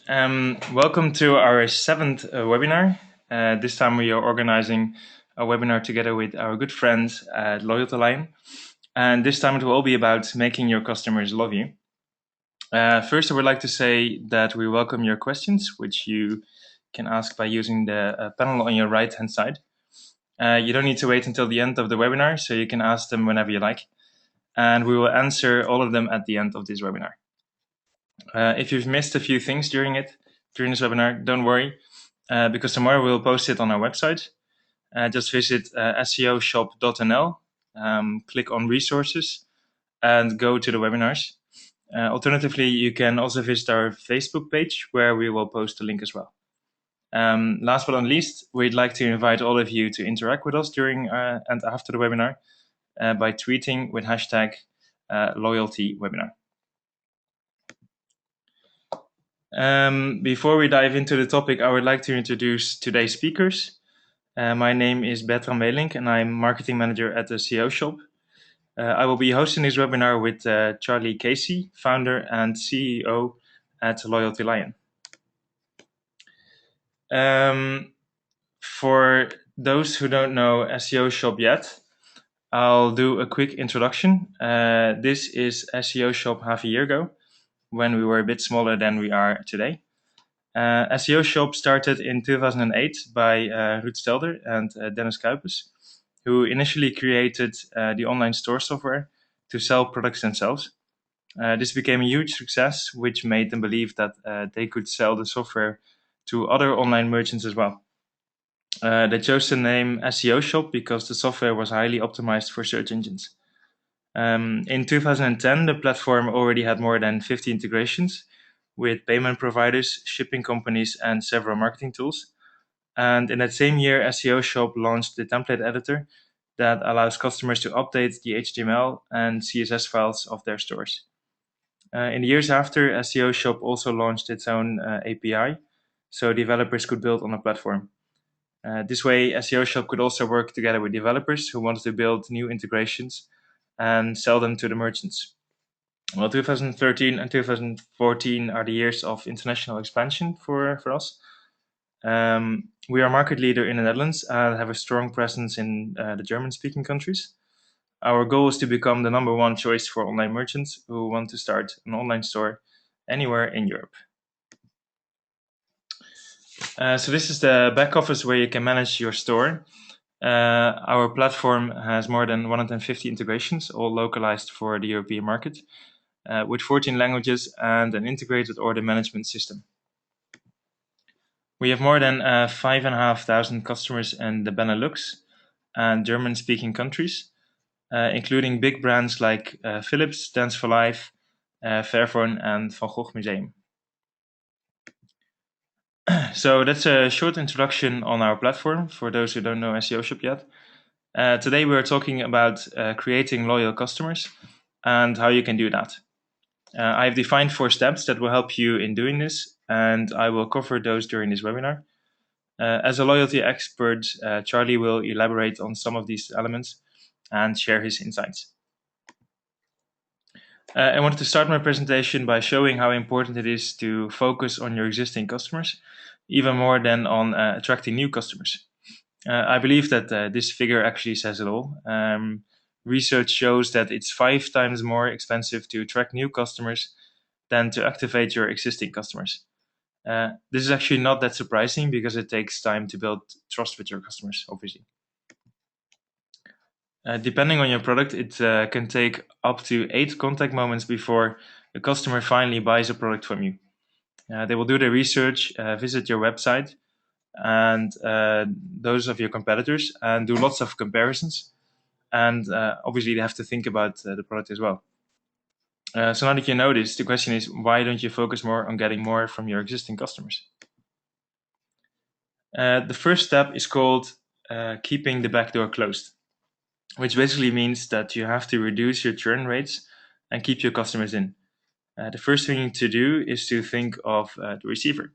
Welcome to our seventh webinar. This time we are organizing a webinar together with our good friends at Loyalty Line. And this time it will all be about making your customers love you. First, I would like to say that we welcome your questions, which you can ask by using the panel on your right-hand side. You don't need to wait until the end of the webinar, so you can ask them whenever you like. And we will answer all of them at the end of this webinar. If you've missed a few things during this webinar, don't worry, because tomorrow we'll post it on our website. Just visit SEOshop.nl, click on resources, and go to the webinars. Alternatively, you can also visit our Facebook page, where we will post the link as well. Last but not least, we'd like to invite all of you to interact with us during and after the webinar by tweeting with hashtag #LoyaltyWebinar. Before we dive into the topic, I would like to introduce today's speakers. My name is Bertram Melink, and I'm Marketing Manager at the SEOshop. I will be hosting this webinar with Charlie Casey, founder and CEO at Loyalty Lion. For those who don't know SEOshop yet, I'll do a quick introduction. This is SEOshop half a year ago, when we were a bit smaller than we are today. SEOshop started in 2008 by Ruud Stelder and Dennis Kuipers, who initially created the online store software to sell products themselves. This became a huge success, which made them believe that they could sell the software to other online merchants as well. They chose the name SEOshop because the software was highly optimized for search engines. In 2010, the platform already had more than 50 integrations with payment providers, shipping companies, and several marketing tools. And in that same year, SEOshop launched the template editor that allows customers to update the HTML and CSS files of their stores. In the years after, SEOshop also launched its own API, so developers could build on the platform. This way, SEOshop could also work together with developers who wanted to build new integrations and sell them to the merchants. Well, 2013 and 2014 are the years of international expansion for us. We are market leader in the Netherlands and have a strong presence in the German-speaking countries. Our goal is to become the number one choice for online merchants who want to start an online store anywhere in Europe. So this is the back office where you can manage your store. Our platform has more than 150 integrations, all localized for the European market, with 14 languages and an integrated order management system. We have more than 5,500 customers in the Benelux and German-speaking countries, including big brands like Philips, Dance for Life, Fairphone, and Van Gogh Museum. So that's a short introduction on our platform for those who don't know SEOshop yet. Today we're talking about creating loyal customers and how you can do that. I've defined 4 steps that will help you in doing this, and I will cover those during this webinar. As a loyalty expert, Charlie will elaborate on some of these elements and share his insights. I wanted to start my presentation by showing how important it is to focus on your existing customers, even more than on attracting new customers. I believe that this figure actually says it all. Research shows that it's 5 times more expensive to attract new customers than to activate your existing customers. This is actually not that surprising because it takes time to build trust with your customers, obviously. Depending on your product, it can take up to 8 contact moments before a customer finally buys a product from you. They will do their research, visit your website and those of your competitors, and do lots of comparisons. And obviously, they have to think about the product as well. So now that you know this, the question is, why don't you focus more on getting more from your existing customers? The first step is called keeping the back door closed, which basically means that you have to reduce your churn rates and keep your customers in. The first thing to do is to think of the receiver.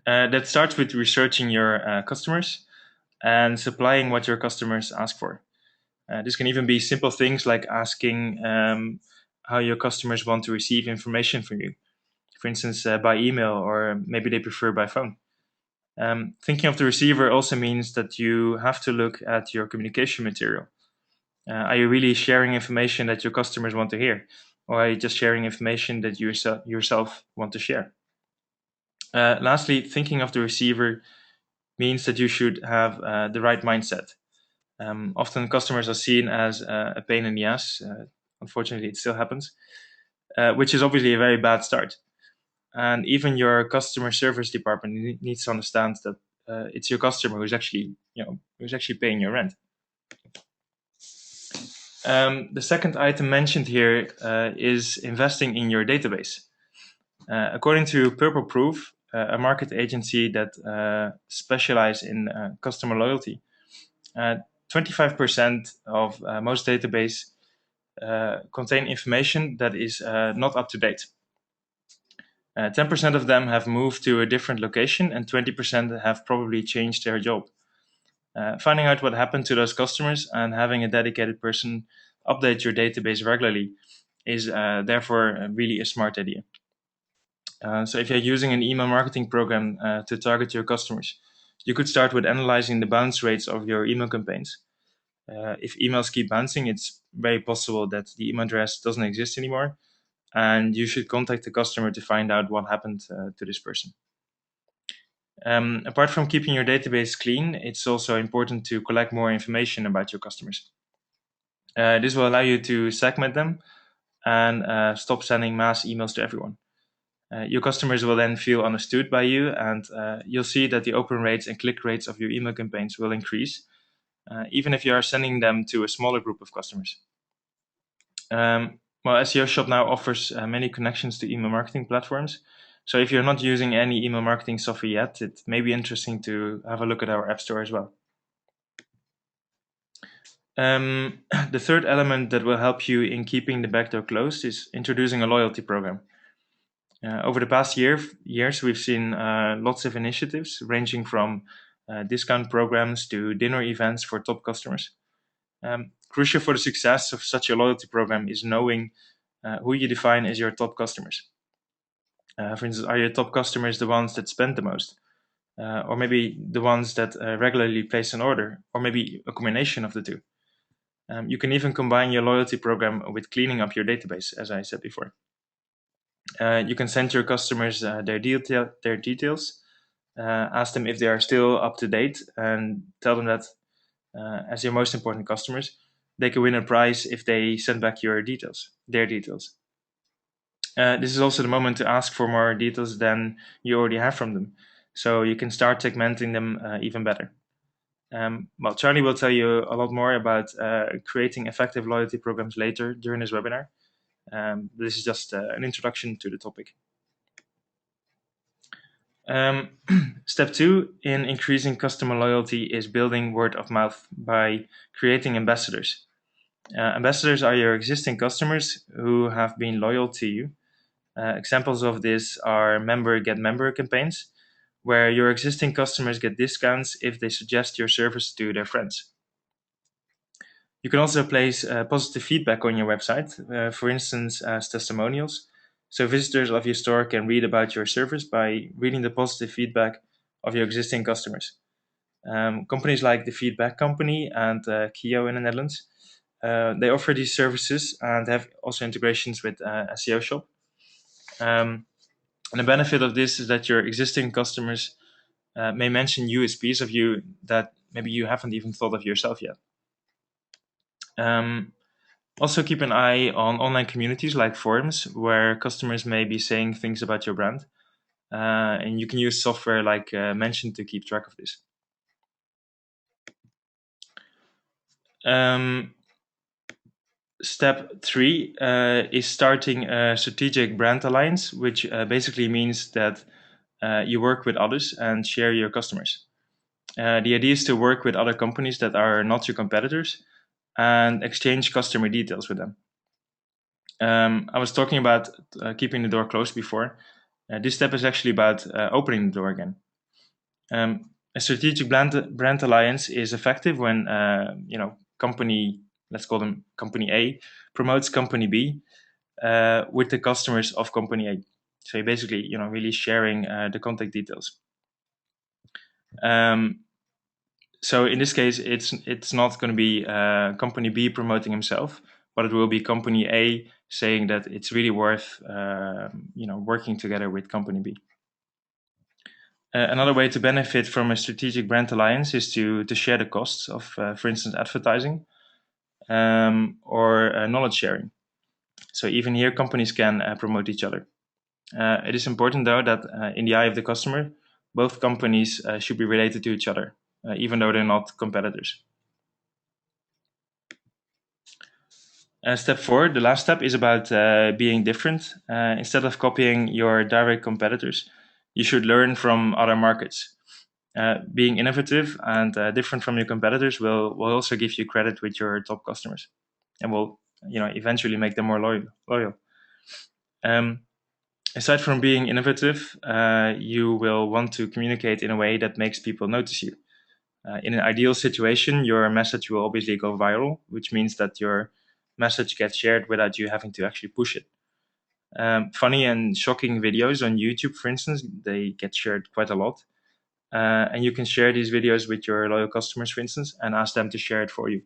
That starts with researching your customers and supplying what your customers ask for. This can even be simple things like asking how your customers want to receive information from you. for instance, by email, or maybe they prefer by phone. Thinking of the receiver also means that you have to look at your communication material. Are you really sharing information that your customers want to hear? Or are you just sharing information that you yourself want to share? Lastly, thinking of the receiver means that you should have the right mindset. Often customers are seen as a pain in the ass. Unfortunately, it still happens, which is obviously a very bad start. And even your customer service department needs to understand that it's your customer who's actually paying your rent. The second item mentioned here is investing in your database. According to Purple Proof, a market agency that specializes in customer loyalty, 25% of most databases contain information that is not up to date. 10% of them have moved to a different location, and 20% have probably changed their job. Finding out what happened to those customers and having a dedicated person update your database regularly is therefore really a smart idea. So if you're using an email marketing program to target your customers, you could start with analyzing the bounce rates of your email campaigns. If emails keep bouncing, it's very possible that the email address doesn't exist anymore, and you should contact the customer to find out what happened to this person. Apart from keeping your database clean, it's also important to collect more information about your customers. This will allow you to segment them and stop sending mass emails to everyone. Your customers will then feel understood by you, and you'll see that the open rates and click rates of your email campaigns will increase, even if you are sending them to a smaller group of customers. Well, SEOshop now offers many connections to email marketing platforms. So if you're not using any email marketing software yet, it may be interesting to have a look at our App Store as well. The third element that will help you in keeping the backdoor closed is introducing a loyalty program. Over the past years, we've seen lots of initiatives ranging from discount programs to dinner events for top customers. Crucial for the success of such a loyalty program is knowing who you define as your top customers. For instance, are your top customers the ones that spend the most? Or maybe the ones that regularly place an order, or maybe a combination of the two. You can even combine your loyalty program with cleaning up your database, as I said before. You can send your customers their details, ask them if they are still up to date, and tell them that as your most important customers, they can win a prize if they send back their details. This is also the moment to ask for more details than you already have from them, so you can start segmenting them even better. Well, Charlie will tell you a lot more about creating effective loyalty programs later during this webinar. This is just an introduction to the topic. Step 2 in increasing customer loyalty is building word of mouth by creating ambassadors. Ambassadors are your existing customers who have been loyal to you. Examples of this are member get member campaigns, where your existing customers get discounts if they suggest your service to their friends. You can also place positive feedback on your website, for instance, as testimonials. So visitors of your store can read about your service by reading the positive feedback of your existing customers. Companies like the Feedback Company and Kio in the Netherlands, they offer these services and have also integrations with SEOshop. And the benefit of this is that your existing customers may mention USPs of you that maybe you haven't even thought of yourself yet. Also keep an eye on online communities like forums where customers may be saying things about your brand. And you can use software like Mention to keep track of this. Step 3 is starting a strategic brand alliance, which basically means that you work with others and share your customers. The idea is to work with other companies that are not your competitors and exchange customer details with them. I was talking about keeping the door closed before. This step is actually about opening the door again. A strategic brand alliance is effective when company, let's call them company A, promotes company B with the customers of company A. So you're basically, really sharing the contact details. So in this case, it's not going to be company B promoting himself, but it will be company A saying that it's really worth working together with company B. Another way to benefit from a strategic brand alliance is to share the costs of, for instance, advertising or knowledge sharing. So even here, companies can promote each other. It is important, though, that in the eye of the customer, both companies should be related to each other, even though they're not competitors. Step 4, the last step, is about being different. Instead of copying your direct competitors, you should learn from other markets. Being innovative and different from your competitors will also give you credit with your top customers, and will eventually make them more loyal. Aside from being innovative, you will want to communicate in a way that makes people notice you. In an ideal situation, your message will obviously go viral, which means that your message gets shared without you having to actually push it. Funny and shocking videos on YouTube, for instance, they get shared quite a lot. And you can share these videos with your loyal customers, for instance, and ask them to share it for you.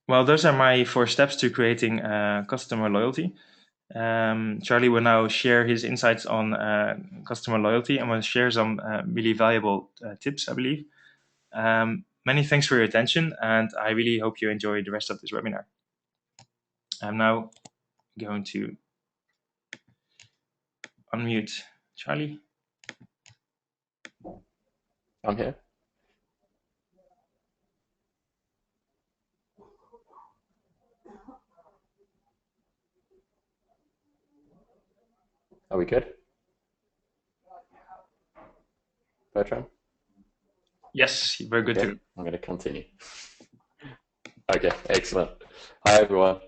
Well, those are my 4 steps to creating customer loyalty. Charlie will now share his insights on customer loyalty and will share some really valuable tips, I believe. Many thanks for your attention, and I really hope you enjoy the rest of this webinar. I'm now going to unmute Charlie. I'm here. Are we good? Bertram? Yes, very good too. I'm going to continue. Okay, excellent. Hi, everyone.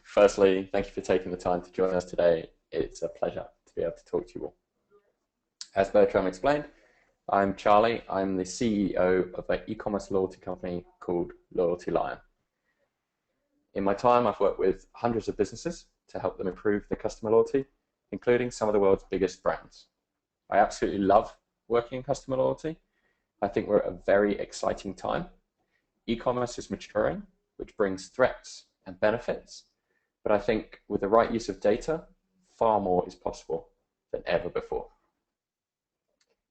Firstly, thank you for taking the time to join us today. It's a pleasure to be able to talk to you all. As Bertram explained, I'm Charlie. I'm the CEO of an e-commerce loyalty company called Loyalty Lion. In my time, I've worked with hundreds of businesses to help them improve their customer loyalty, including some of the world's biggest brands. I absolutely love working in customer loyalty. I think we're at a very exciting time. E-commerce is maturing, which brings threats and benefits, but I think with the right use of data, far more is possible than ever before.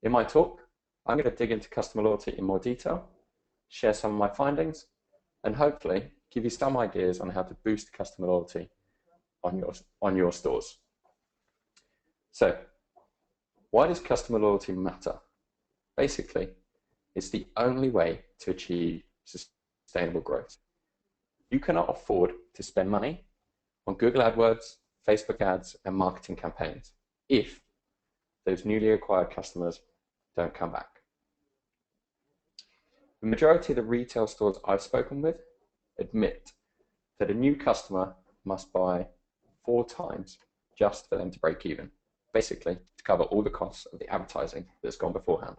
In my talk, I'm going to dig into customer loyalty in more detail, share some of my findings, and hopefully give you some ideas on how to boost customer loyalty on your stores. So, why does customer loyalty matter? Basically, it's the only way to achieve sustainable growth. You cannot afford to spend money on Google AdWords, Facebook ads, and marketing campaigns if those newly acquired customers don't come back. The majority of the retail stores I've spoken with admit that a new customer must buy 4 times just for them to break even, basically to cover all the costs of the advertising that's gone beforehand.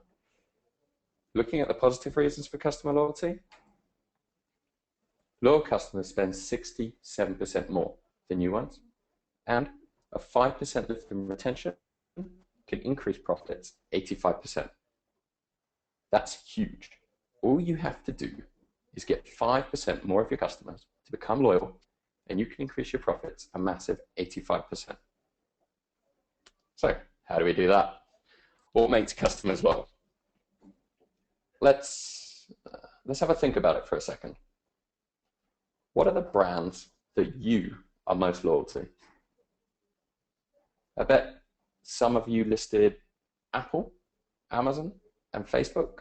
Looking at the positive reasons for customer loyalty, loyal customers spend 67% more than new ones, and a 5% lift in retention can increase profits 85%. That's huge. All you have to do is get 5% more of your customers to become loyal, and you can increase your profits a massive 85%. So, how do we do that? What makes customers loyal? Let's have a think about it for a second. What are the brands that you are most loyal to? I bet some of you listed Apple, Amazon, and Facebook.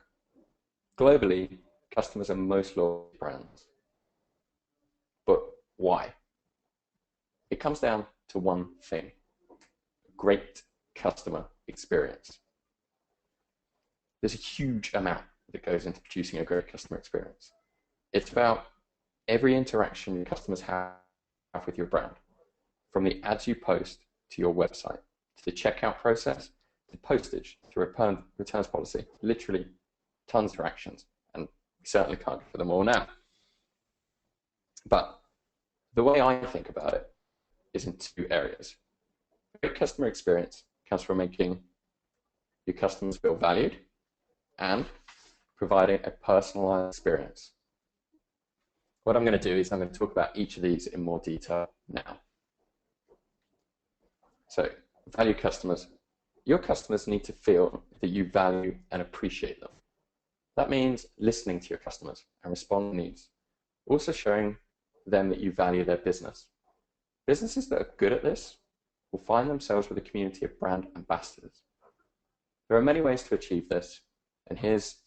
Globally, customers are most loyal to brands. But why? It comes down to one thing: great customer experience. There's a huge amount that goes into producing a great customer experience. It's about every interaction your customers have with your brand, from the ads you post to your website, to the checkout process, to postage, to returns policy. Literally tons of actions, and we certainly can't go for them all now. But The way I think about it is in two areas. Great customer experience comes from making your customers feel valued and providing a personalized experience. What I'm going to do is I'm going to talk about each of these in more detail now. So, value customers. Your customers need to feel that you value and appreciate them. That means listening to your customers and responding to needs. Also showing them that you value their business. Businesses that are good at this will find themselves with a community of brand ambassadors. There are many ways to achieve this, and here's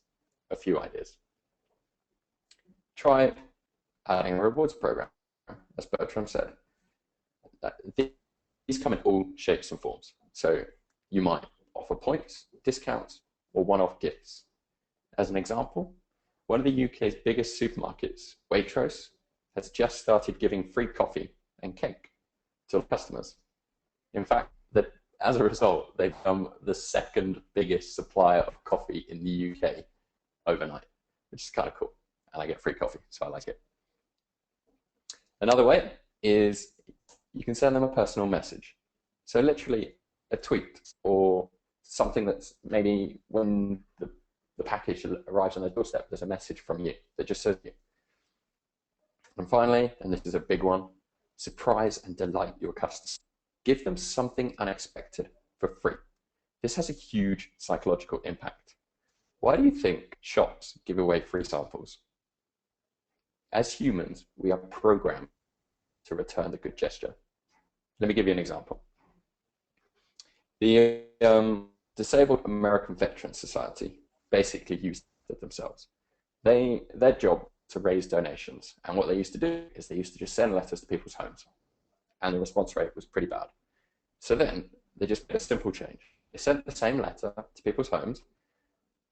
a few ideas. Try adding a rewards program, as Bertram said. These come in all shapes and forms. So you might offer points, discounts, or one-off gifts. As an example, one of the UK's biggest supermarkets, Waitrose, has just started giving free coffee and cake to customers. In fact, as a result, they've become the second biggest supplier of coffee in the UK overnight, which is kind of cool. And I get free coffee, so I like it. Another way is you can send them a personal message. So literally a tweet or something that's maybe when the package arrives on their doorstep, there's a message from you that just says you. And finally, and this is a big one, surprise and delight your customers. Give them something unexpected for free. This has a huge psychological impact. Why do you think shops give away free samples? As humans, we are programmed to return the good gesture. Let me give you an example. The Disabled American Veterans Society basically used it themselves. Their job to raise donations, and what they used to do is they used to just send letters to people's homes, and the response rate was pretty bad. So then they just made a simple change. They sent the same letter to people's homes,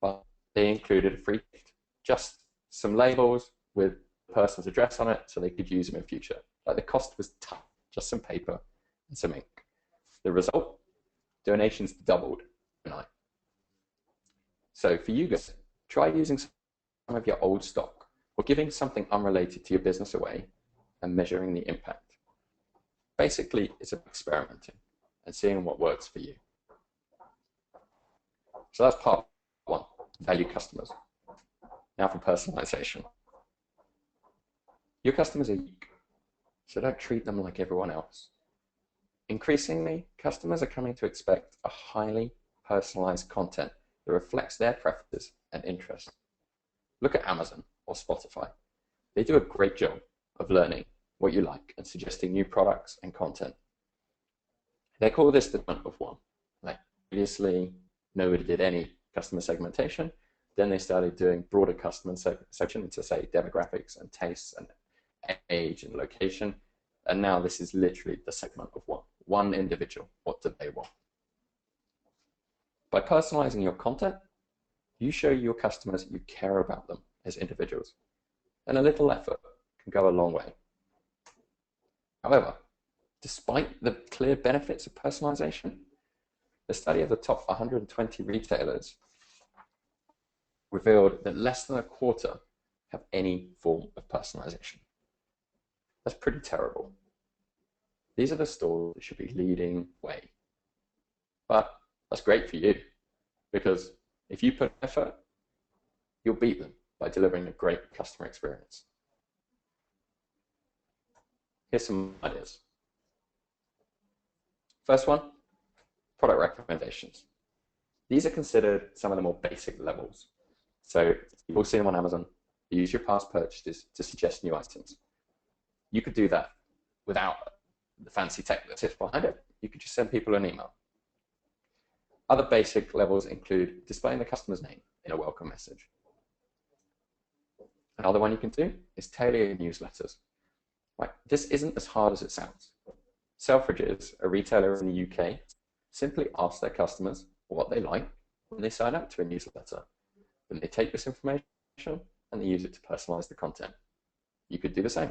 but they included a free gift, just some labels with the person's address on it so they could use them in future. Like the cost was tough, just some paper and some ink. The result, donations doubled overnight. So for you guys, try using some of your old stock or giving something unrelated to your business away and measuring the impact. Basically, it's about experimenting and seeing what works for you. So that's part one, value customers. Now for personalization. Your customers are unique, so don't treat them like everyone else. Increasingly, customers are coming to expect a highly personalized content that reflects their preferences and interests. Look at Amazon or Spotify. They do a great job of learning what you like and suggesting new products and content. They call this the one of one. Like previously, nobody did any customer segmentation. Then they started doing broader customer segmentation to say demographics and tastes and age and location. And now this is literally the segment of one. One individual, what do they want? By personalizing your content, you show your customers you care about them as individuals. And a little effort can go a long way. However, despite the clear benefits of personalization, a study of the top 120 retailers revealed that less than a quarter have any form of personalization. That's pretty terrible. These are the stores that should be leading way. But that's great for you, because if you put effort, you'll beat them by delivering a great customer experience. Here's some ideas. First one, product recommendations. These are considered some of the more basic levels. So you've all seen them on Amazon. You use your past purchases to suggest new items. You could do that without the fancy tech that sits behind it. You could just send people an email. Other basic levels include displaying the customer's name in a welcome message. Another one you can do is tailor your newsletters. Right, this isn't as hard as it sounds. Selfridges, a retailer in the UK, simply ask their customers what they like when they sign up to a newsletter. Then they take this information and they use it to personalize the content. You could do the same.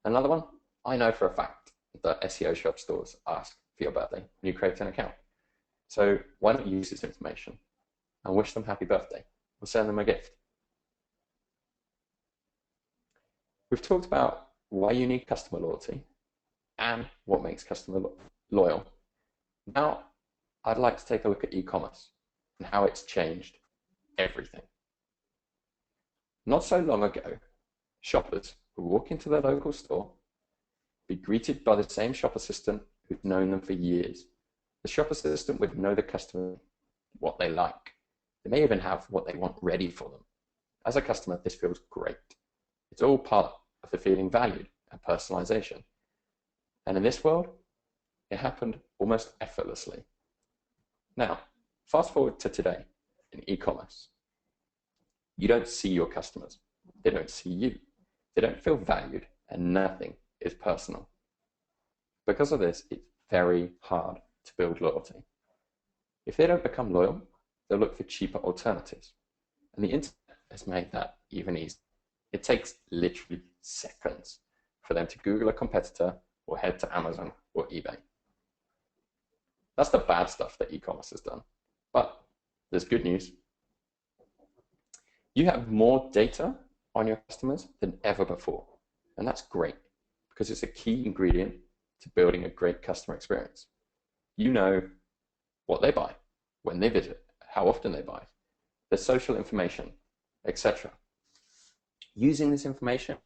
Another one, I know for a fact that SEOshop stores ask for your birthday when you create an account. So why not use this information and wish them happy birthday or send them a gift? We've talked about why you need customer loyalty, and what makes customer loyal. Now, I'd like to take a look at e-commerce and how it's changed everything. Not so long ago, shoppers would walk into their local store, be greeted by the same shop assistant who'd known them for years. The shop assistant would know the customer, what they like. They may even have what they want ready for them. As a customer, this feels great. It's all part of the feeling valued and personalization. And in this world, it happened almost effortlessly. Now, fast forward to today in e-commerce. You don't see your customers. They don't see you. They don't feel valued, and nothing is personal. Because of this, it's very hard to build loyalty. If they don't become loyal, they'll look for cheaper alternatives. And the internet has made that even easier. It takes literally seconds for them to Google a competitor or head to Amazon or eBay. That's the bad stuff that e-commerce has done. But there's good news. You have more data on your customers than ever before. And that's great because it's a key ingredient to building a great customer experience. You know what they buy, when they visit, how often they buy, their social information, etc. Using this information,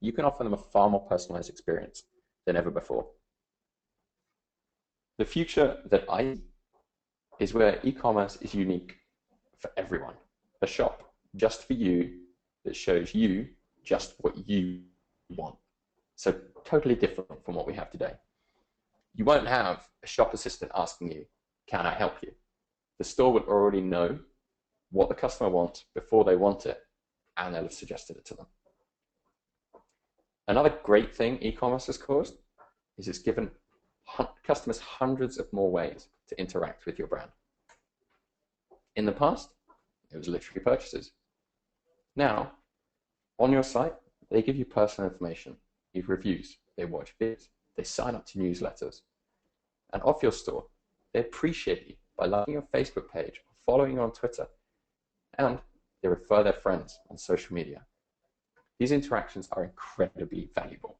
you can offer them a far more personalized experience than ever before. The future that I see is where e-commerce is unique for everyone. A shop just for you that shows you just what you want. So totally different from what we have today. You won't have a shop assistant asking you, can I help you? The store will already know what the customer wants before they want it, and they'll have suggested it to them. Another great thing e-commerce has caused is it's given customers hundreds of more ways to interact with your brand. In the past, it was literally purchases. Now, on your site, they give you personal information, leave reviews, they watch videos, they sign up to newsletters. And off your store, they appreciate you by liking your Facebook page or following you on Twitter, and they refer their friends on social media. These interactions are incredibly valuable.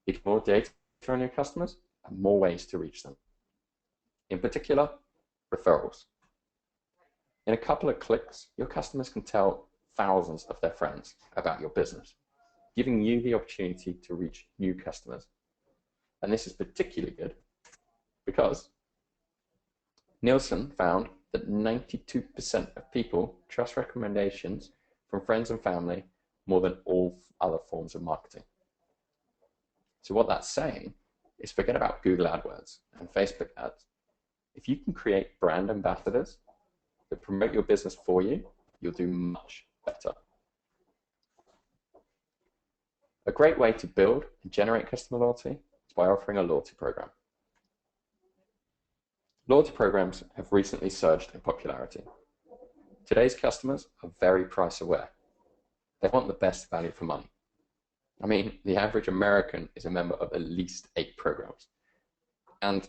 You get more data on your customers and more ways to reach them. In particular, referrals. In a couple of clicks, your customers can tell thousands of their friends about your business, giving you the opportunity to reach new customers. And this is particularly good because Nielsen found that 92% of people trust recommendations from friends and family more than all other forms of marketing. So what that's saying is forget about Google AdWords and Facebook ads. If you can create brand ambassadors that promote your business for you, you'll do much better. A great way to build and generate customer loyalty is by offering a loyalty program. Loyalty programs have recently surged in popularity. Today's customers are very price aware. They want the best value for money. I mean, the average American is a member of at least 8 programs. And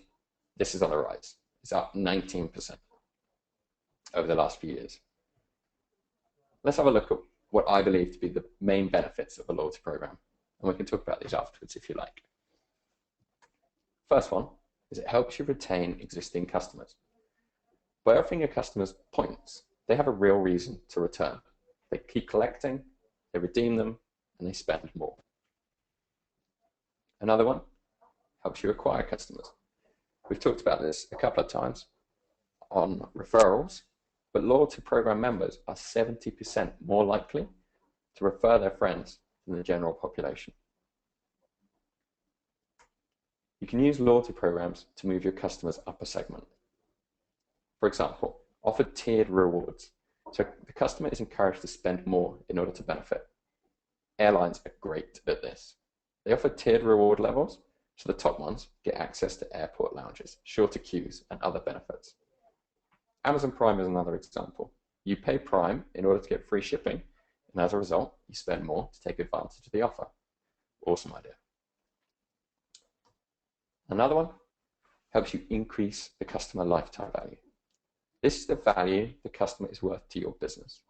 this is on the rise. It's up 19% over the last few years. Let's have a look at what I believe to be the main benefits of a loyalty program. And we can talk about these afterwards if you like. First one is it helps you retain existing customers. By offering your customers points, they have a real reason to return. They keep collecting, they redeem them, and they spend more. Another one helps you acquire customers. We've talked about this a couple of times on referrals, but loyalty program members are 70% more likely to refer their friends than the general population. You can use loyalty programs to move your customers up a segment. For example, offer tiered rewards. So the customer is encouraged to spend more in order to benefit. Airlines are great at this. They offer tiered reward levels, so the top ones get access to airport lounges, shorter queues, and other benefits. Amazon Prime is another example. You pay Prime in order to get free shipping, and as a result, you spend more to take advantage of the offer. Awesome idea. Another one helps you increase the customer lifetime value. This is the value the customer is worth to your business.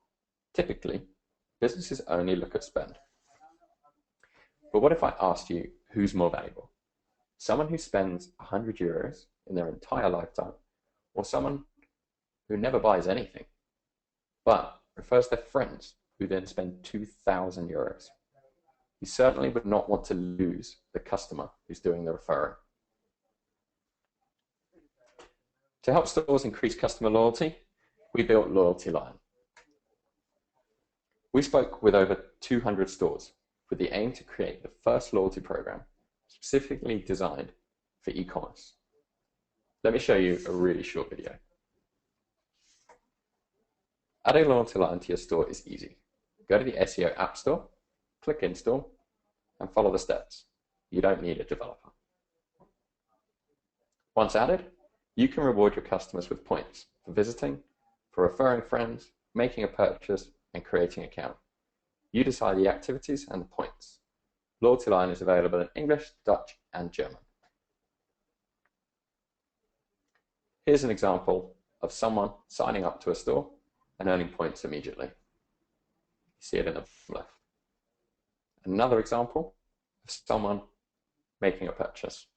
Typically, businesses only look at spend. But what if I asked you who's more valuable? Someone who spends €100 in their entire lifetime, or someone who never buys anything, but refers their friends who then spend €2,000? You certainly would not want to lose the customer who's doing the referring. To help stores increase customer loyalty, we built Loyalty Line. We spoke with over 200 stores with the aim to create the first loyalty program specifically designed for e-commerce. Let me show you a really short video. Adding Loyalty Line to your store is easy. Go to the SEO App Store, click Install, and follow the steps. You don't need a developer. Once added, you can reward your customers with points for visiting, for referring friends, making a purchase, and creating an account. You decide the activities and the points. Loyalty Line is available in English, Dutch, and German. Here's an example of someone signing up to a store and earning points immediately. You see it in the left. Another example of someone making a purchase.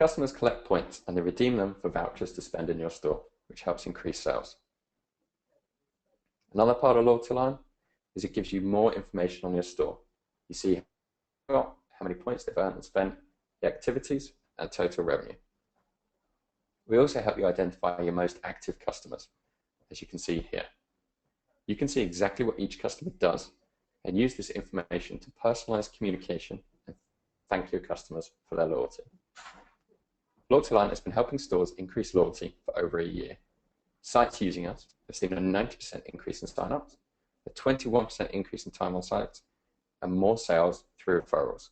Customers collect points and they redeem them for vouchers to spend in your store, which helps increase sales. Another part of Loyalty Line is it gives you more information on your store. You see how many points they've earned and spent, the activities, and total revenue. We also help you identify your most active customers, as you can see here. You can see exactly what each customer does and use this information to personalize communication and thank your customers for their loyalty. Loyalty Line has been helping stores increase loyalty for over a year. Sites using us have seen a 90% increase in signups, a 21% increase in time on site, and more sales through referrals.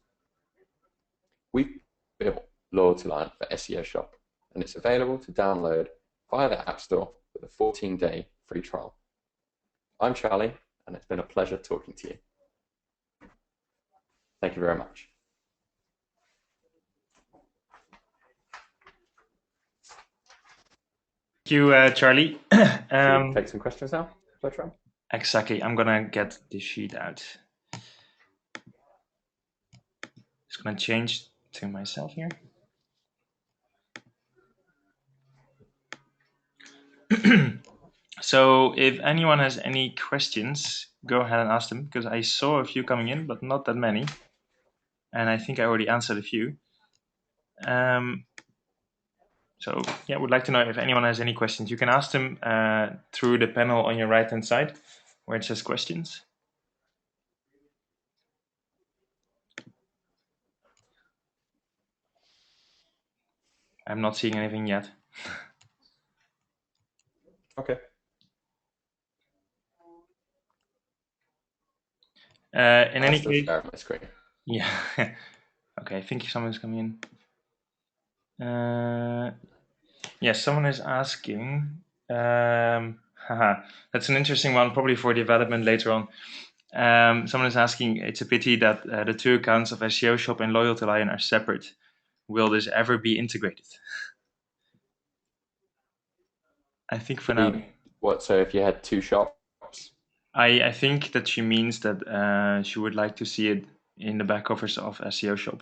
We've built Loyalty Line for SEOshop, and it's available to download via the App Store with a 14-day free trial. I'm Charlie, and it's been a pleasure talking to you. Thank you very much. Thank you, Charlie. Should we take some questions now, Bertram? Exactly. I'm going to get the sheet out. It's going to change to myself here. So if anyone has any questions, go ahead and ask them, because I saw a few coming in, but not that many. And I think I already answered a few. So yeah, would like to know if anyone has any questions. You can ask them through the panel on your right-hand side, where it says questions. I'm not seeing anything yet. Okay. In any case, share my screen. Yeah. Okay, I think someone's coming in. Yes, someone is asking. That's an interesting one, probably for development later on. Someone is asking, it's a pity that the two accounts of SEOshop and Loyalty Line are separate. Will this ever be integrated? I think for now. What? So if you had two shops? I think that she means that she would like to see it in the back office of SEOshop.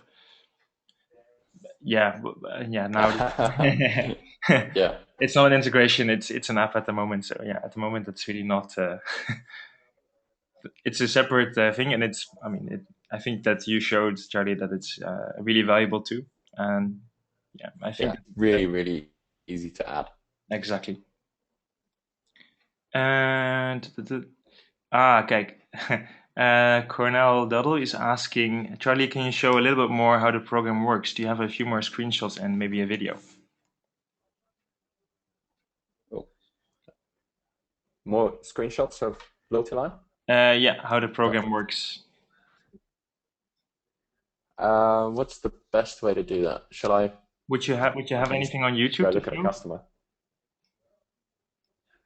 Yeah. Now. Yeah. It's not an integration. It's an app at the moment. So yeah, at the moment it's really not. It's a separate thing, and it's. I mean, I think that you showed, Charlie, that it's really valuable too, and yeah, I think really easy to add. Exactly. And okay. Cornell Duddle is asking, Charlie, can you show a little bit more how the program works? Do you have a few more screenshots and maybe a video? Oh. More screenshots of Loyalty Line? Yeah, how the program works. What's the best way to do that? Should I? Would you have anything on YouTube? Go look at a customer.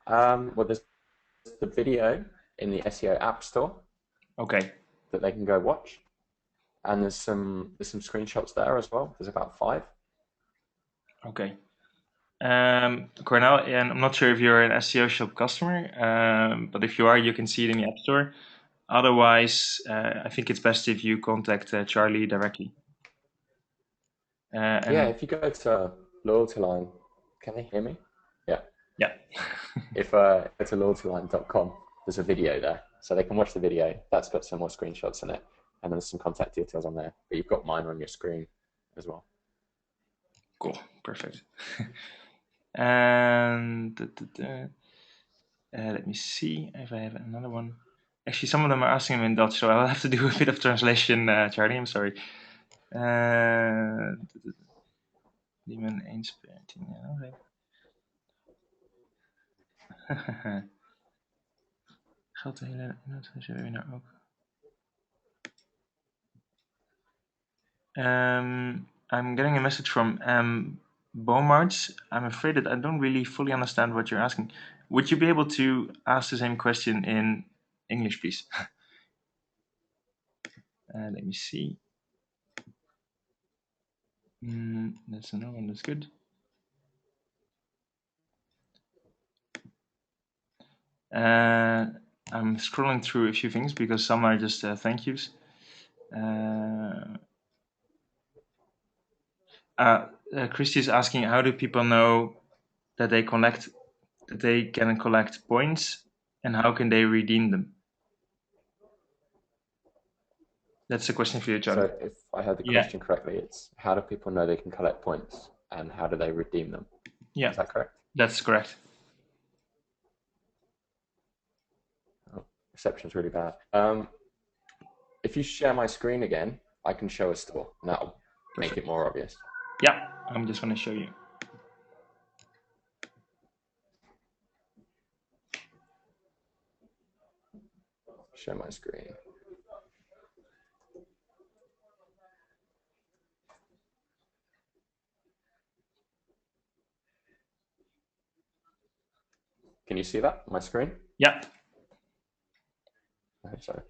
Well, there's the video in the SEO App Store. Okay. That they can go watch, and there's some screenshots there as well. There's about 5. Okay. Cornell, and I'm not sure if you're an SEOshop customer, but if you are, you can see it in the App Store. Otherwise, I think it's best if you contact Charlie directly. Yeah, And if you go to Loyalty Line, can they hear me? Yeah. yeah, If go to loyaltyline.com, there's a video there. So they can watch the video. That's got some more screenshots in it. And there's some contact details on there. But you've got mine on your screen as well. cool, perfect. And let me see if I have another one. Actually, some of them are asking them in Dutch, so I'll have to do a bit of translation, Charlie. I'm sorry. Die men eens per 10 jaar heeft. Geldt de hele webinar ook? I'm getting a message from Beaumarts. I'm afraid that I don't really fully understand what you're asking. Would you be able to ask the same question in English, please? Let me see. That's another one. That's good. I'm scrolling through a few things because some are just thank yous. Christy is asking, how do people know that they can collect points, and how can they redeem them? That's a question for you, Charlie. So if I heard the question correctly, it's how do people know they can collect points and how do they redeem them? Yeah. Is that correct? That's correct. Oh, reception's really bad. If you share my screen again, I can show a store. And that'll make it more obvious. Yeah, I'm just going to show you. Share my screen. Can you see that, my screen? Yeah. I hope so.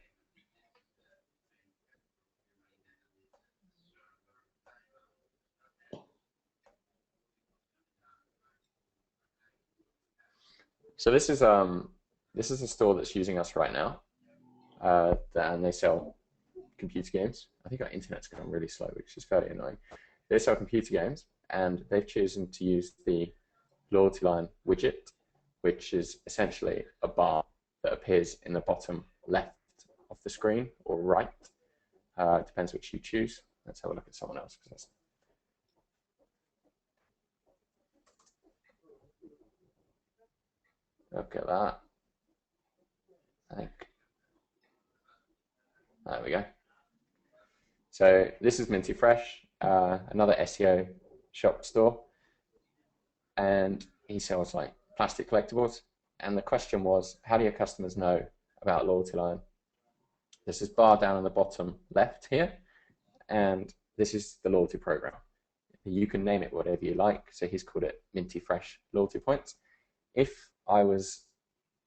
So this is a store that's using us right now, and they sell computer games. I think our internet's going really slow, which is fairly annoying. They sell computer games, and they've chosen to use the Loyalty Line widget, which is essentially a bar that appears in the bottom left of the screen or right. It depends which you choose. Let's have a look at someone else. Look at that. There we go. So this is Minty Fresh, another SEO shop store, and he sells like plastic collectibles. And the question was, how do your customers know about Loyalty Line? There's this bar down on the bottom left here, and this is the loyalty program. You can name it whatever you like. So he's called it Minty Fresh Loyalty Points. If I was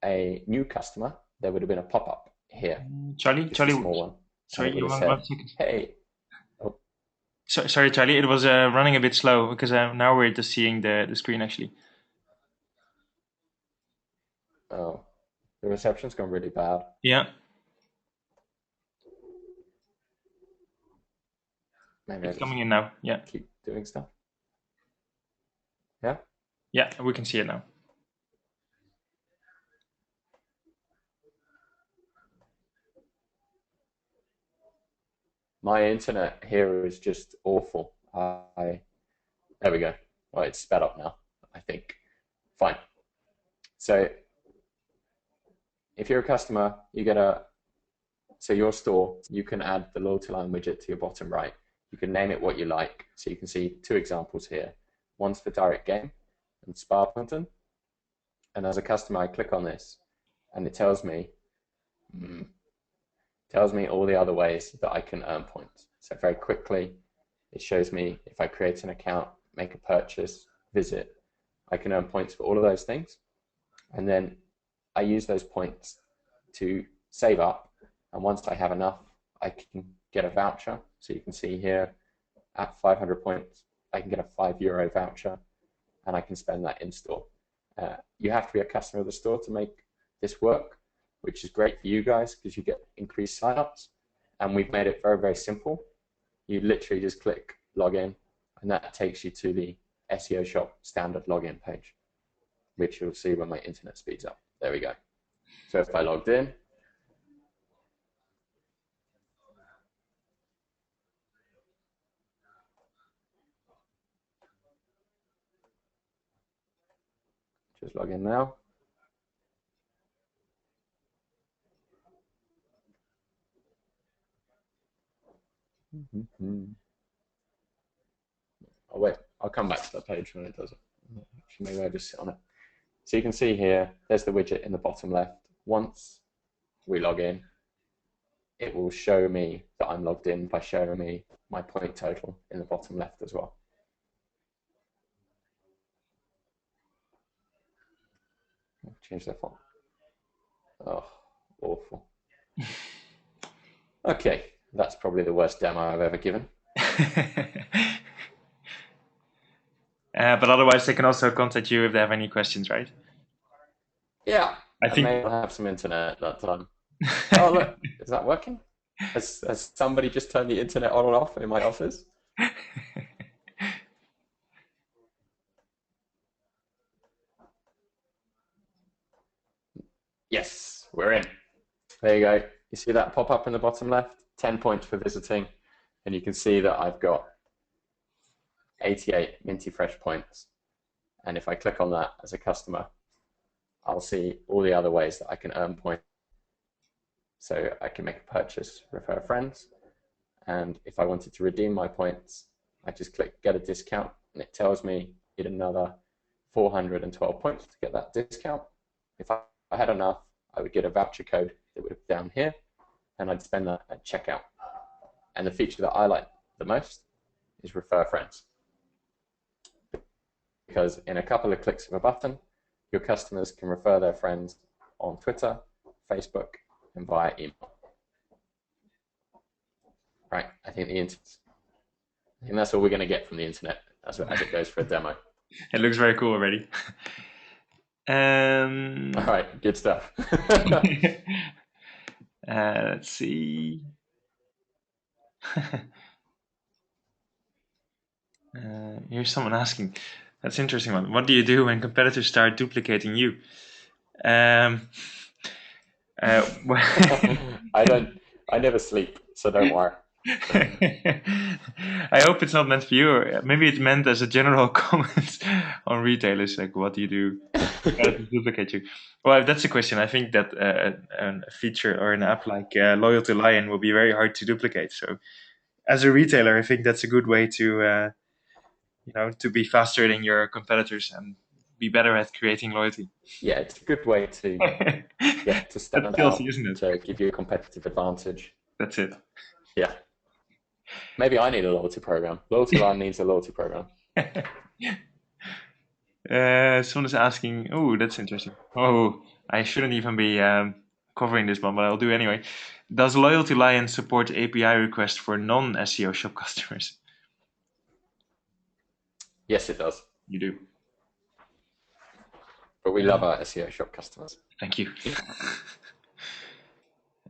a new customer, there would have been a pop-up here. Charlie, a small one. Sorry, one second. Hey. Oh. Sorry, Charlie. It was running a bit slow because now we're just seeing the screen actually. Oh, the reception's gone really bad. Yeah. Maybe it's coming in now. Yeah. Keep doing stuff. Yeah. Yeah, we can see it now. My internet here is just awful. There we go. Well, it's sped up now, I think. Fine. So if you're a customer, you get so your store, you can add the Loyalty Line widget to your bottom right. You can name it what you like. So you can see two examples here. One's for Direct Game and Sparkleton. And as a customer, I click on this and it tells me all the other ways that I can earn points. So very quickly, it shows me if I create an account, make a purchase, visit, I can earn points for all of those things. And then I use those points to save up. And once I have enough, I can get a voucher. So you can see here at 500 points, I can get a €5 voucher. and I can spend that in store. You have to be a customer of the store to make this work, which is great for you guys because you get increased signups. And we've made it very, very simple. You literally just click login, and that takes you to the SEOshop standard login page, which you'll see when my internet speeds up. There we go. So if I logged in, just log in now. Oh wait, I'll come back to that page when it does it. Actually, maybe I'll just sit on it. So you can see here, there's the widget in the bottom left. Once we log in, it will show me that I'm logged in by showing me my point total in the bottom left as well. Change that font. Oh, awful. Okay, that's probably the worst demo I've ever given. But otherwise, they can also contact you if they have any questions, right? Yeah, I think may have some internet at that time. Oh look, is that working? Has somebody just turned the internet on and off in my office? Yes, we're in. There you go. You see that pop up in the bottom left? 10 points for visiting. And you can see that I've got 88 Minty Fresh points. And if I click on that as a customer, I'll see all the other ways that I can earn points. So I can make a purchase, refer friends. And if I wanted to redeem my points, I just click get a discount, and it tells me you need another 412 points to get that discount. If I had enough, I would get a voucher code that would be down here, and I'd spend that at checkout. And the feature that I like the most is refer friends. Because in a couple of clicks of a button, your customers can refer their friends on Twitter, Facebook, and via email. Right, I think that's all we're going to get from the internet as it goes for a demo. It looks very cool already. All right, good stuff. Let's see. Here's someone asking. That's an interesting one. What do you do when competitors start duplicating you? I never sleep, so don't worry. I hope it's not meant for you, or maybe it's meant as a general comment on retailers, like what do you do to duplicate you? Well, if that's a question, I think that a feature or an app like Loyalty Lion will be very hard to duplicate. So as a retailer, I think that's a good way to to be faster than your competitors and be better at creating loyalty. Yeah, it's a good way to stand That's out, isn't it? to give you a competitive advantage. That's it. Yeah. Maybe I need a loyalty program. Loyalty Line needs a loyalty program. Someone is asking, oh, that's interesting. Oh, I shouldn't even be covering this one, but I'll do anyway. Does Loyalty Lion support API requests for non-SEOshop customers? Yes, it does. You do. But we love our SEOshop customers. Thank you.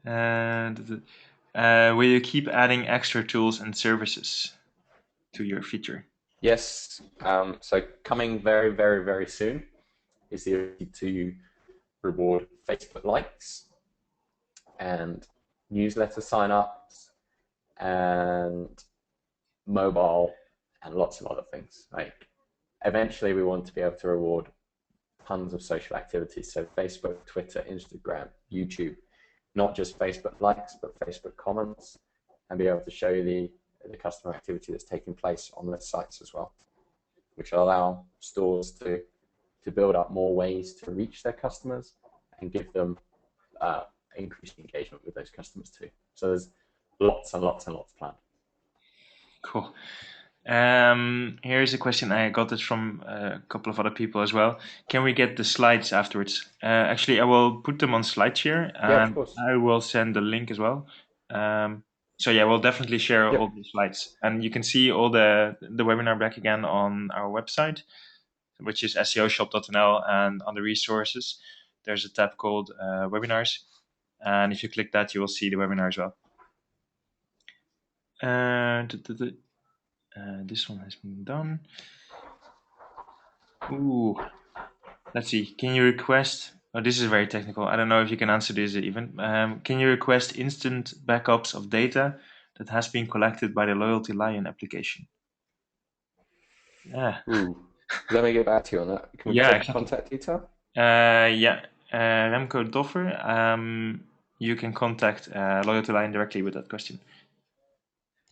And will you keep adding extra tools and services to your feature? Yes. So coming very, very, very soon is the ability to reward Facebook likes and newsletter signups and mobile and lots of other things. Like eventually we want to be able to reward tons of social activities. So Facebook, Twitter, Instagram, YouTube, not just Facebook likes, but Facebook comments, and be able to show you the customer activity that's taking place on those sites as well, which will allow stores to build up more ways to reach their customers and give them increased engagement with those customers too. So there's lots and lots and lots planned. Cool. Here's a question. I got it from a couple of other people as well. Can we get the slides afterwards? Actually, I will put them on SlideShare, and I will send the link as well. So yeah, we'll definitely share all the slides, and you can see all the webinar back again on our website. which is SEOshop.nl, and on the resources, there's a tab called webinars. And if you click that, you will see the webinar as well. This one has been done. Ooh, let's see. Can you request? Oh, this is very technical. I don't know if you can answer this even. Can you request instant backups of data that has been collected by the Loyalty Lion application? Yeah. Ooh. Let me get back to you on that. Can we Yeah, take exactly. contact detail? Yeah. Remco Doffer. You can contact Loyalty Lion directly with that question.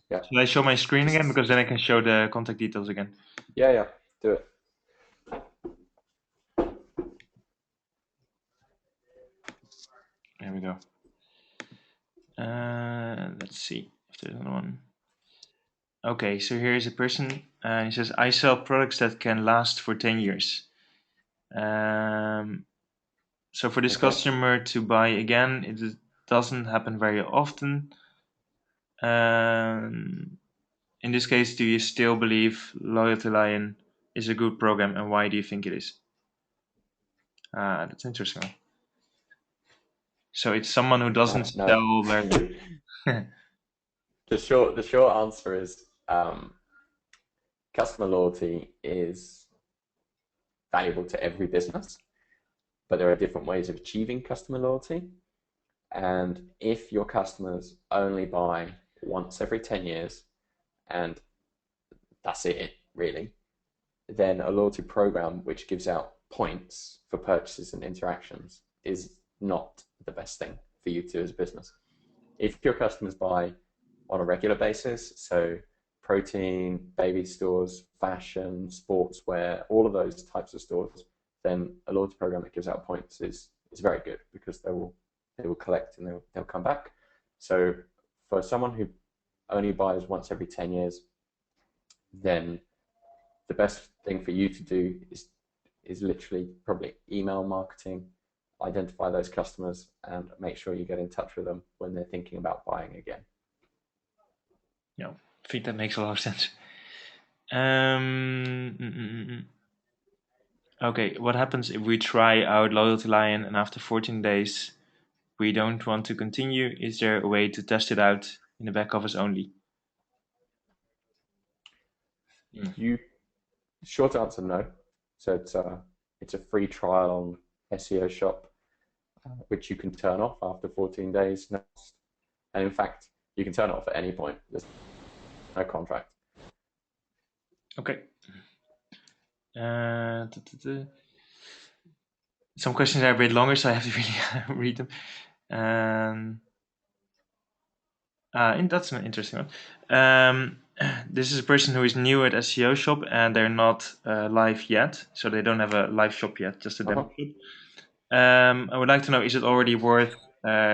Yeah. Should I show my screen again? Just, Because then I can show the contact details again. yeah, do it. There we go. Let's see if there's another one. Okay, so here's a person. He says, I sell products that can last for 10 years. So for this Okay. customer to buy again, it doesn't happen very often. In this case, do you still believe Loyalty Lion is a good program, and why do you think it is? That's interesting. So it's someone who doesn't No. sell very. The short answer is customer loyalty is valuable to every business, but there are different ways of achieving customer loyalty. And if your customers only buy once every 10 years and that's it, really, then a loyalty program which gives out points for purchases and interactions is not the best thing for you to do as a business. If your customers buy on a regular basis, so protein, baby stores, fashion, sportswear, all of those types of stores, then a loyalty program that gives out points is very good because they will collect and they'll come back. So for someone who only buys once every 10 years, then the best thing for you to do is literally probably email marketing, identify those customers and make sure you get in touch with them when they're thinking about buying again. Yeah, I think that makes a lot of sense. Okay, what happens if we try out Loyalty Lion and after 14 days we don't want to continue? Is there a way to test it out in the back office only? Short answer, no. So it's a free trial on SEOshop, which you can turn off after 14 days. And in fact, you can turn it off at any point. There's no contract. Okay. Some questions are a bit longer, so I have to really read them. And that's an interesting one. This is a person who is new at SEOshop and they're not live yet, so they don't have a live shop yet, just a demo shop. I would like to know, is it already worth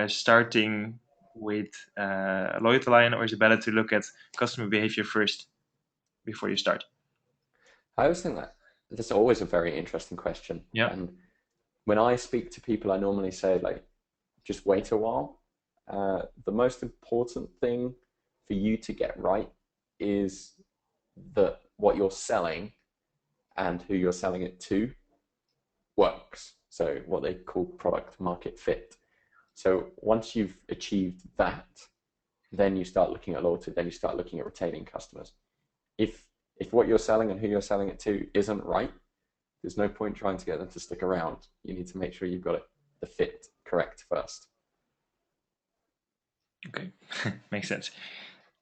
starting with Loyalty Lion, or is it better to look at customer behavior first before you start? I always think that that's always a very interesting question. Yeah. And when I speak to people, I normally say, like, just wait a while. The most important thing for you to get right is that what you're selling and who you're selling it to works. So what they call product market fit. So once you've achieved that, then you start looking at loyalty, then you start looking at retaining customers. If what you're selling and who you're selling it to isn't right, there's no point trying to get them to stick around. You need to make sure you've got the fit correct first. Okay, makes sense.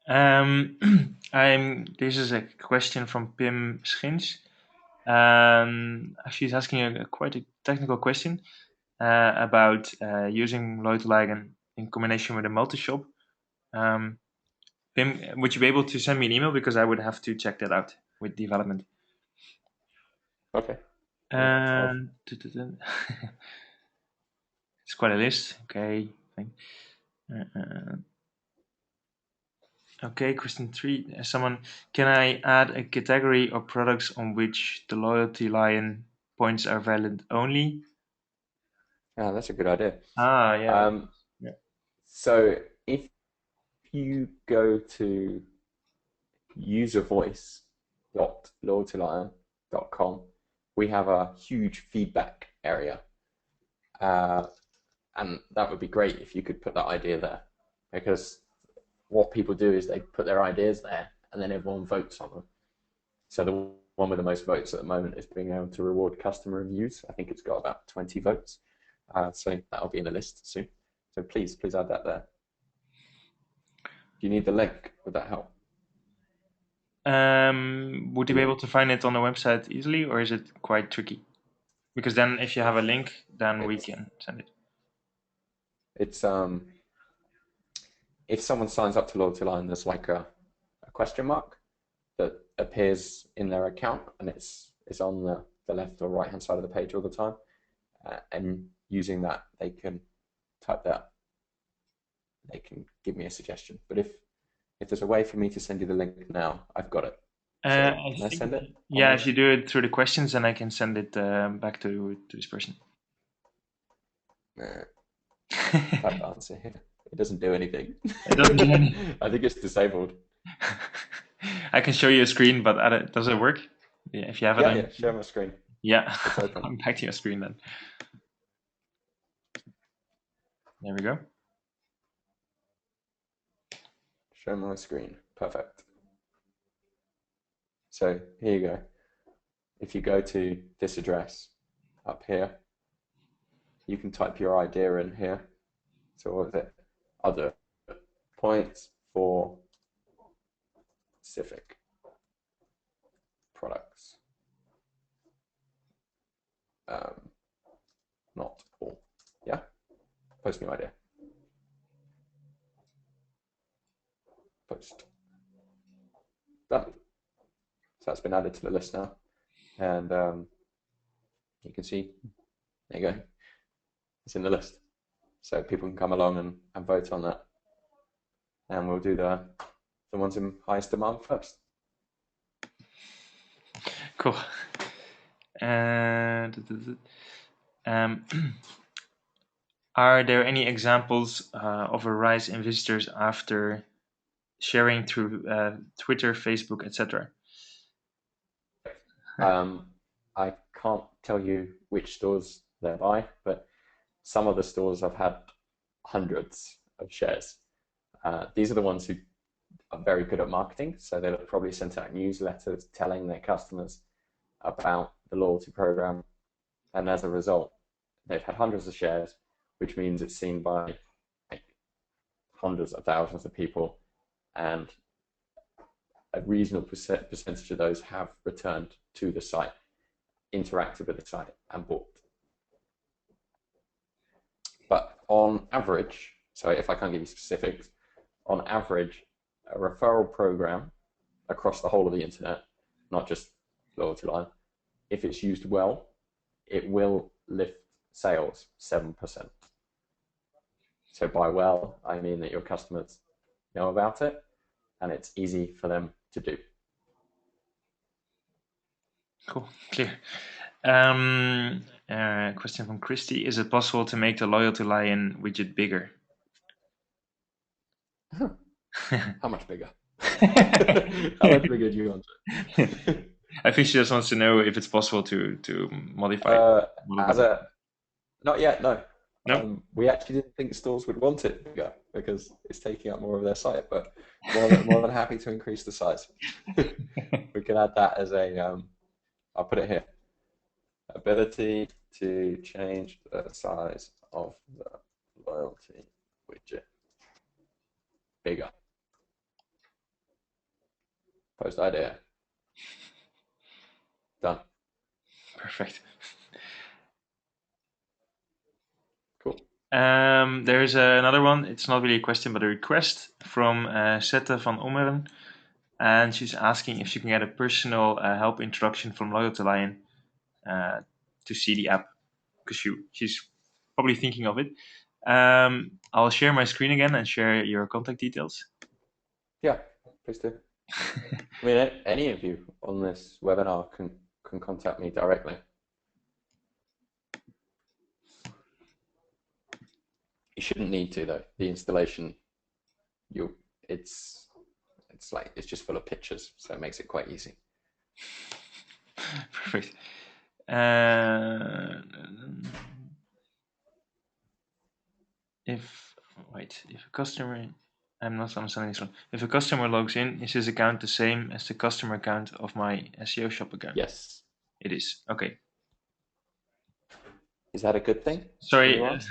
This is a question from Pim Schins. Actually, he's asking quite a technical question about using Loyalty Lion in combination with a multi-shop. Pim, would you be able to send me an email, because I would have to check that out with development. Okay. It's quite a list. Okay. Okay, question 3. Someone, can I add a category of products on which the Loyalty Lion points are valid only? That's a good idea. Yeah. So if you go to uservoice.loyaltylion.com, we have a huge feedback area. And that would be great if you could put that idea there, because what people do is they put their ideas there and then everyone votes on them. So the one with the most votes at the moment is being able to reward customer reviews. I think it's got about 20 votes. So that'll be in the list soon. So please add that there. Do you need the link? Would that help? Would you be able to find it on the website easily, or is it quite tricky? Because then if you have a link, then we can send it. It's if someone signs up to Loyalty Line, there's like a question mark that appears in their account, and it's on the left or right hand side of the page all the time. And using that, they can type that. They can give me a suggestion. But if there's a way for me to send you the link now, I've got it. So can I send it? Yeah, if you do it through the questions, then I can send it back to this person. Type the answer here. It doesn't do anything. It doesn't do anything. I think it's disabled. I can show you a screen, but does it work? Yeah, if you have it. Yeah, share my screen. Yeah, I'm back to your screen then. There we go. Show my screen. Perfect. So here you go. If you go to this address up here, you can type your idea in here. So what is it? Other points for specific products. Not all. Yeah? Post new idea. Post. Done. So that's been added to the list now. And you can see, there you go. It's in the list. So people can come along and vote on that. And we'll do the ones in highest demand first. Cool. Are there any examples of a rise in visitors after sharing through Twitter, Facebook, etc.? I can't tell you which stores they're by, but some of the stores have had hundreds of shares. These are the ones who are very good at marketing, so they'll have probably sent out newsletters telling their customers about the loyalty program, and as a result, they've had hundreds of shares, which means it's seen by hundreds of thousands of people, and a reasonable percentage of those have returned to the site, interacted with the site, and bought. But on average, so if I can't give you specifics, on average, a referral program across the whole of the internet, not just Loyalty Line, if it's used well, it will lift sales 7%. So by well, I mean that your customers know about it and it's easy for them to do. Cool, clear. Question from Christy: is it possible to make the Loyalty Line widget bigger? How much bigger? How much bigger do you want it? I think she just wants to know if it's possible to modify. Not yet, no. No? We actually didn't think stores would want it bigger because it's taking up more of their site, but more than happy to increase the size. We can add that as a, I'll put it here. Ability to change the size of the loyalty widget bigger. Post idea. Done. Perfect. Cool. There's another one. It's not really a question, but a request from Sette van Ommeren. And she's asking if she can get a personal help introduction from Loyalty Line to see the app, because she's probably thinking of it. I'll share my screen again and share your contact details. Yeah, please do. I mean, any of you on this webinar can contact me directly. You shouldn't need to though. The installation, it's just full of pictures, so it makes it quite easy. Perfect. Uh, if a customer, I'm not understanding this one. If a customer logs in, is his account the same as the customer account of my SEOshop account? Yes. It is. Okay. Is that a good thing? Can Sorry, you ask?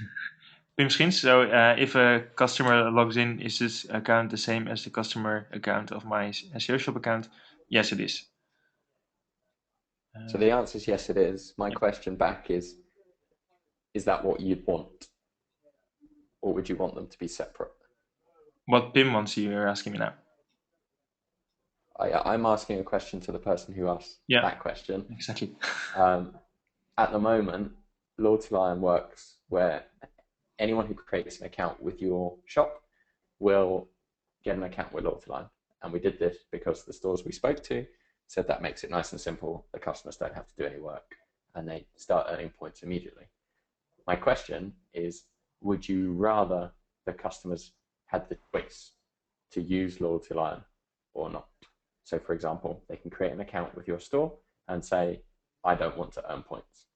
Pim Schins. So if a customer logs in, is his account the same as the customer account of my SEOshop account? Yes, it is. So the answer is yes, it is. My Yeah. question back is that what you'd want? Or would you want them to be separate? What Pim wants, you're asking me now. I'm asking a question to the person who asked Yeah, that question. exactly. At the moment, Loyalty Lion works where anyone who creates an account with your shop will get an account with Loyalty Lion. And we did this because the stores we spoke to said that makes it nice and simple. The customers don't have to do any work and they start earning points immediately. My question is, would you rather the customers had the choice to use Loyalty Lion or not? So for example, they can create an account with your store and say, I don't want to earn points.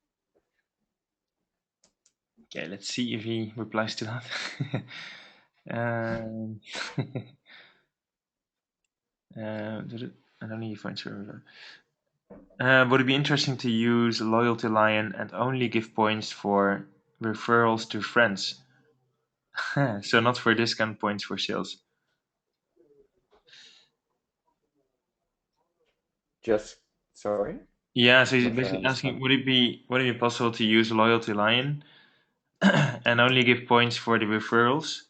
Okay, let's see if he replies to that. um, I don't need points for. Would it be interesting to use Loyalty Lion and only give points for referrals to friends? So not for discount points for sales. Just, sorry, Yeah, so I'm he's not sure I basically understand. asking, would it be possible to use Loyalty Lion and only give points for the referrals?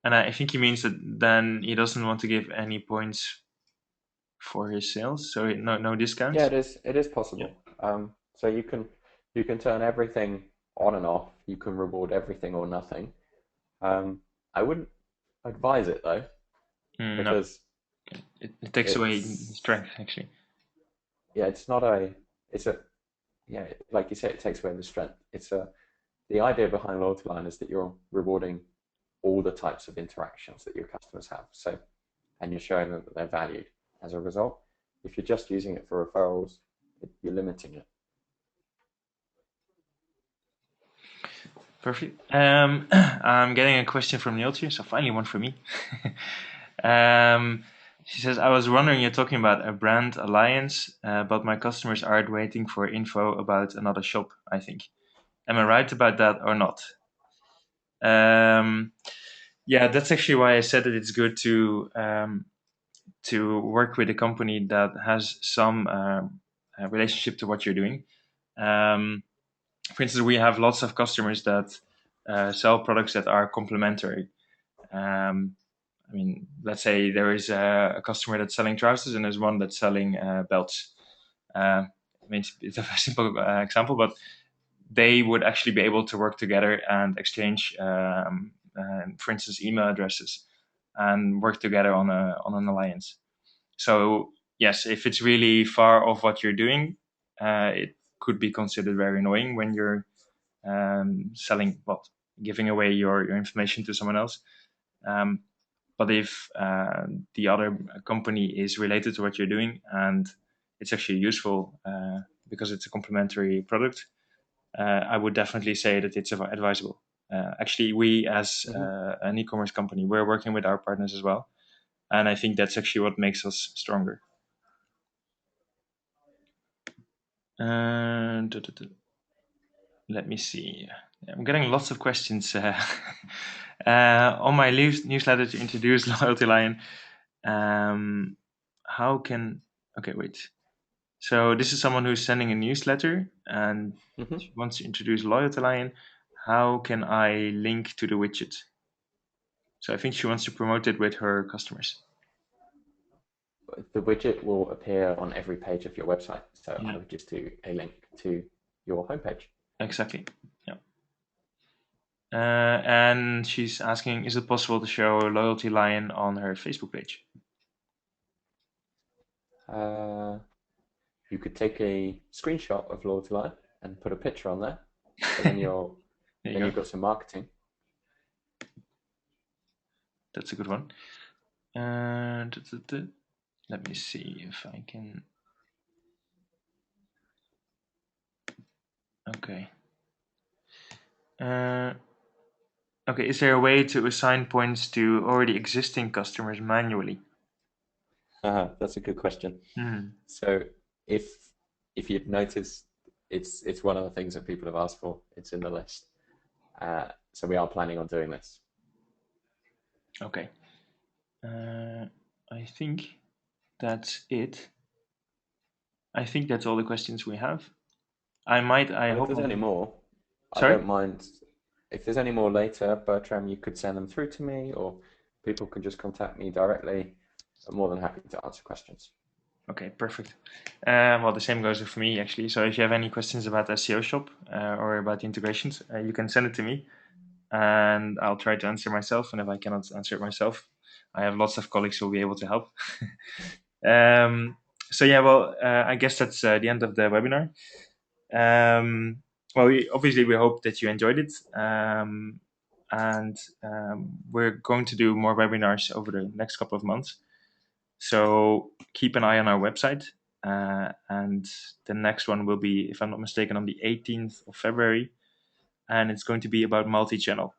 And I think he means that then he doesn't want to give any points for his sales, so no Yeah, discounts. it is Yeah. possible. So you can turn everything on and off. You can reward everything or nothing. I wouldn't advise it though, No, because it takes away it's strength actually. yeah, it's not a it's a yeah, like you say, it takes away the strength. It's a the idea behind Loyalty Line is that you're rewarding all the types of interactions that your customers have. So, and you're showing them that they're valued as a result. If you're just using it for referrals, you're limiting it. Perfect. I'm getting a question from Neeltje, so finally one for me. um, she says, I was wondering, you're talking about a brand alliance, but my customers aren't waiting for info about another shop, I think. Am I right about that or not? Um, yeah, that's actually why I said that it's good to work with a company that has some relationship to what you're doing. Um, for instance, we have lots of customers that sell products that are complementary. I mean, let's say there is a customer that's selling trousers and there's one that's selling belts. I mean, it's a simple example, but they would actually be able to work together and exchange, for instance, email addresses and work together on an alliance. So yes, if it's really far off what you're doing, it could be considered very annoying when you're selling, well, giving away your information to someone else. Um, but if the other company is related to what you're doing and it's actually useful because it's a complementary product, I would definitely say that it's advisable. Actually, we as Mm-hmm. an e-commerce company, we're working with our partners as well, and I think that's actually what makes us stronger. Let me see. I'm getting lots of questions on my newsletter to introduce Loyalty Lion. How can? Okay, wait. So this is someone who's sending a newsletter and Mm-hmm. she wants to introduce Loyalty Lion. How can I link to the widget? So I think she wants to promote it with her customers. The widget will appear on every page of your website. So I Yeah, would just do a link to your homepage. exactly. Yeah. And she's asking, is it possible to show Loyalty Lion on her Facebook page? Uh, you could take a screenshot of Loyalty Line and put a picture on there. So then There you then go. you've got some marketing. That's a good one. Let me see if I can. Okay. Okay, is there a way to assign points to already existing customers manually? That's a good question. Hmm. So if you've noticed, it's one of the things that people have asked for. It's in the list. So we are planning on doing this. Okay. I think that's it. I think that's all the questions we have. I Well, if hope there's any more, I Sorry? don't mind. If there's any more later, Bertram, you could send them through to me, or people can just contact me directly. I'm more than happy to answer questions. Okay, perfect. Well, the same goes for me actually. So if you have any questions about SEOshop or about the integrations, you can send it to me, and I'll try to answer myself. And if I cannot answer it myself, I have lots of colleagues who will be able to help. So yeah, well, I guess that's the end of the webinar. Well, obviously we hope that you enjoyed it, and we're going to do more webinars over the next couple of months. So keep an eye on our website, and the next one will be, if I'm not mistaken, on the 18th of February, and it's going to be about multi-channel.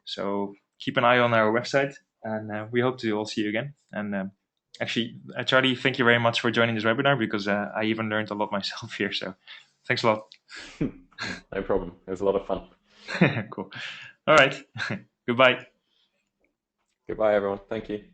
So keep an eye on our website, and we hope to all see you again. And actually, Charlie, thank you very much for joining this webinar, because I even learned a lot myself here. So thanks a lot. No problem. It was a lot of fun. Cool. All right. Goodbye. Goodbye, everyone. Thank you.